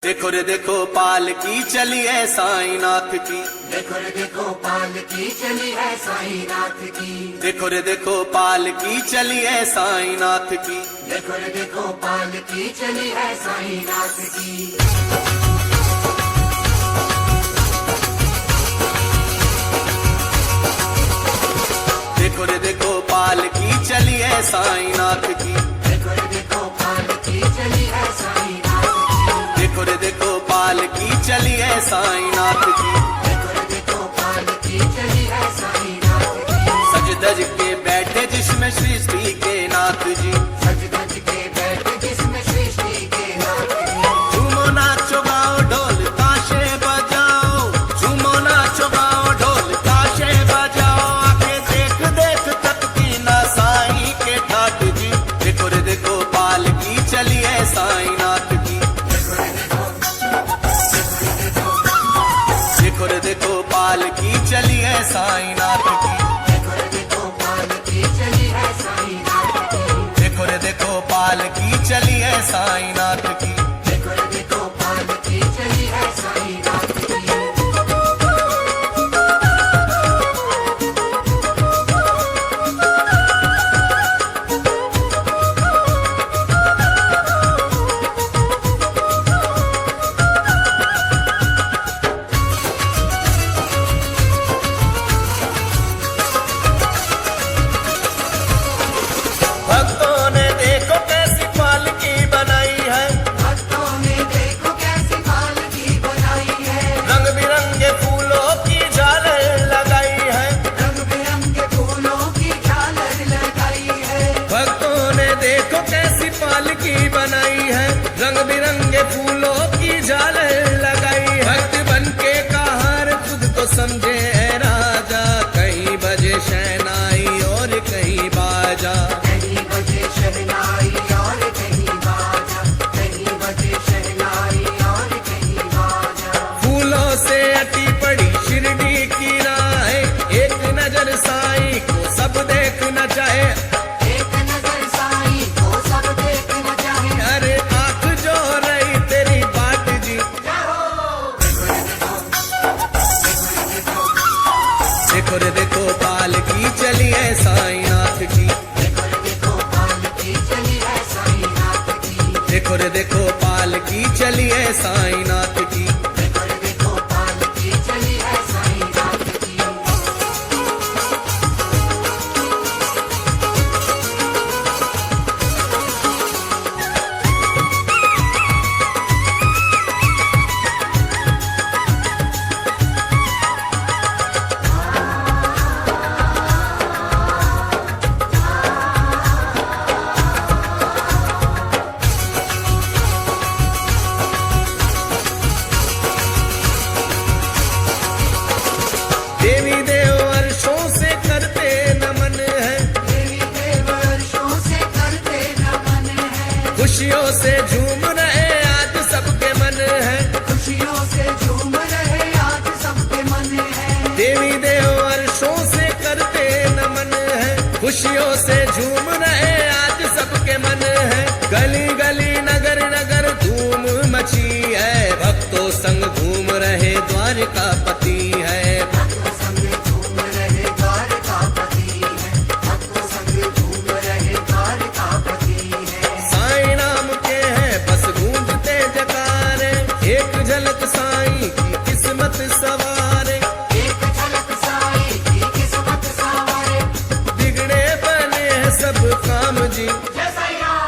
देखो रे देखो पालकी चली है साईनाथ की। देखो रे देखो पालकी चली है साईनाथ की। देखो रे देखो पालकी चली है साईनाथ की। देखो रे देखो पालकी चली है साईनाथ की। देखो रे देखो पालकी चली है साईनाथ की। देखो रे देखो पालकी चली है साईनाथ की। देखो रे देखो पालकी चली है साईनाथ की। देखो रे देखो पालकी चली है साईनाथ की। सज धज के बैठे जिसमें सृष्टि के नाथ जी। सज धज के बैठे जिसमें सृष्टि के नाथ जी। झूमो नाचो गाओ ढोल ताशे बजाओ। झूमो नाचो गाओ ढोल ताशे बजाओ। आके देख देख तकती ना साईं के ठाठ जी। देखो रे देखो पालकी चली है साईनाथ की। देखो रे देखो पालकी चली है साईनाथ की। देखो रे देखो पालकी चली है साईनाथ की। देखो रे देखो पालकी चली है साईनाथ की। देखो रे देखो पालकी चली है साईनाथ की। भक्तों ने देखो कैसी पालकी बनाई है। भक्तों ने देखो कैसी पालकी बनाई है। रंग बिरंगे फूलों की झालर लगाई है। रंग बिरंगे फूलों की झालर लगाई है। भक्तों ने देखो कैसी पालकी बनाई है। रंग बिरंगे फूलों की झालर लगाई है। भक्त बन के कहार खुद को समझे है राजा। कहीं बजे शहनाई और कहीं बाजा। कहीं बजे शहनाई और कहीं बाजा। कहीं बजे शहनाई और कहीं बाजा। फूलों से अटी पड़ी शिरडी की राह। एक नजर साईं को सब देखना चाहे। एक नजर साईं को सब देखना चाहे। अरे आंख जो रही तेरी बाट जी। देखो रे देखो पालकी चली है साईनाथ की। देखो रे देखो पालकी चली है साईनाथ की। देखो रे देखो पालकी चली है साईनाथ की। देखो रे देखो पालकी चली है साईनाथ की। देवी देव वर्षों से करते नमन है। देवी देव वर्षों से करते नमन है। खुशियों से झूम रहे आज सबके मन है। खुशियों से झूम रहे आज सबके मन है। देवी देव वर्षों से करते नमन है। खुशियों से झूम रहे आज सबके मन है। गली गली नगर नगर धूम मची है। भक्तों संग घूम रहे द्वारकापति है। भक्तों संग झूम रहे द्वारकापति है। भक्तों संग झूम रहे द्वारकापति है। साईं नाम के हैं बस गूंजते जकारे। एक झलक साईं की किस्मत सवारे। एक झलक साईं की किस्मत सवारे। बिगड़े बने हैं सब काम जी। जय साईं राम।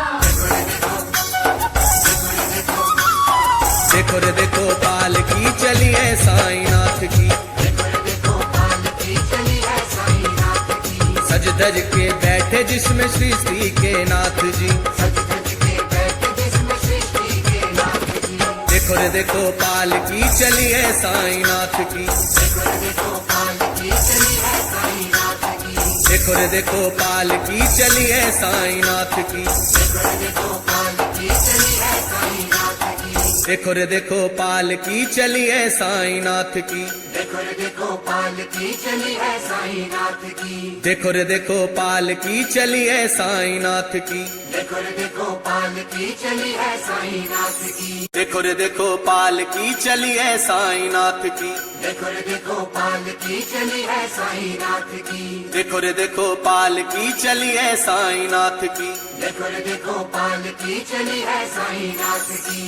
देखो रे देखो पालकी चली है साईनाथ की। देखो रे देखो पालकी चली है साईनाथ की। सज धज के बैठे जिसमें सृष्टि के नाथ जी। सज धज के बैठे जिसमें सृष्टि के नाथ जी। देखो रे देखो पालकी चली है साईनाथ की। देखो रे देखो पालकी चली है साईनाथ की। देखो रे देखो पालकी चली है साईनाथ की। देखो रे देखो पालकी चली है साईनाथ की। देखो रे देखो पालकी चली है साईनाथ की। देखो देखो रे देखो पालकी चली है साईनाथ की देखो रे देखो पालकी चली है साईनाथ की देखो रे देखो पालकी चली है साईनाथ की देखो रे देखो पालकी चली है साईनाथ की देखो रे देखो पालकी चली है साईनाथ की देखो रे देखो पालकी चली है साईनाथ की देखो रे देखो पालकी चली है साईनाथ की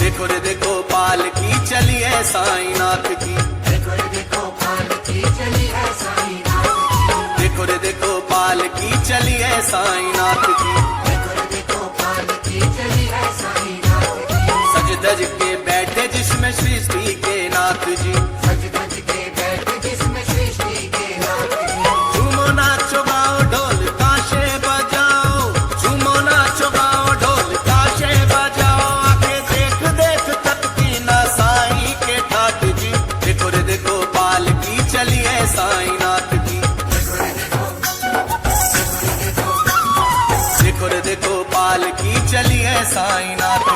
देखो रे देखो पालकी चली है साईनाथ की देखो रे देखो पालकी चली है साईनाथ की देखो रे देखो पालकी चली है साईनाथ की देखो रे देखो पालकी चली है साईनाथ की सज धज के बैठे जिसमें सृष्टि के नाथ जी सज धज के बैठे जिसमें सृष्टि के नाथ जी झूमो नाचो गाओ ढोल ताशे बजाओ झूमो नाचो गाओ ढोल ताशे बजाओ आके देख देख तकती ना साईं के ठाठ जी देखो रे देखो पालकी चली है साईनाथ की देखो रे देखो पालकी चली है साईनाथ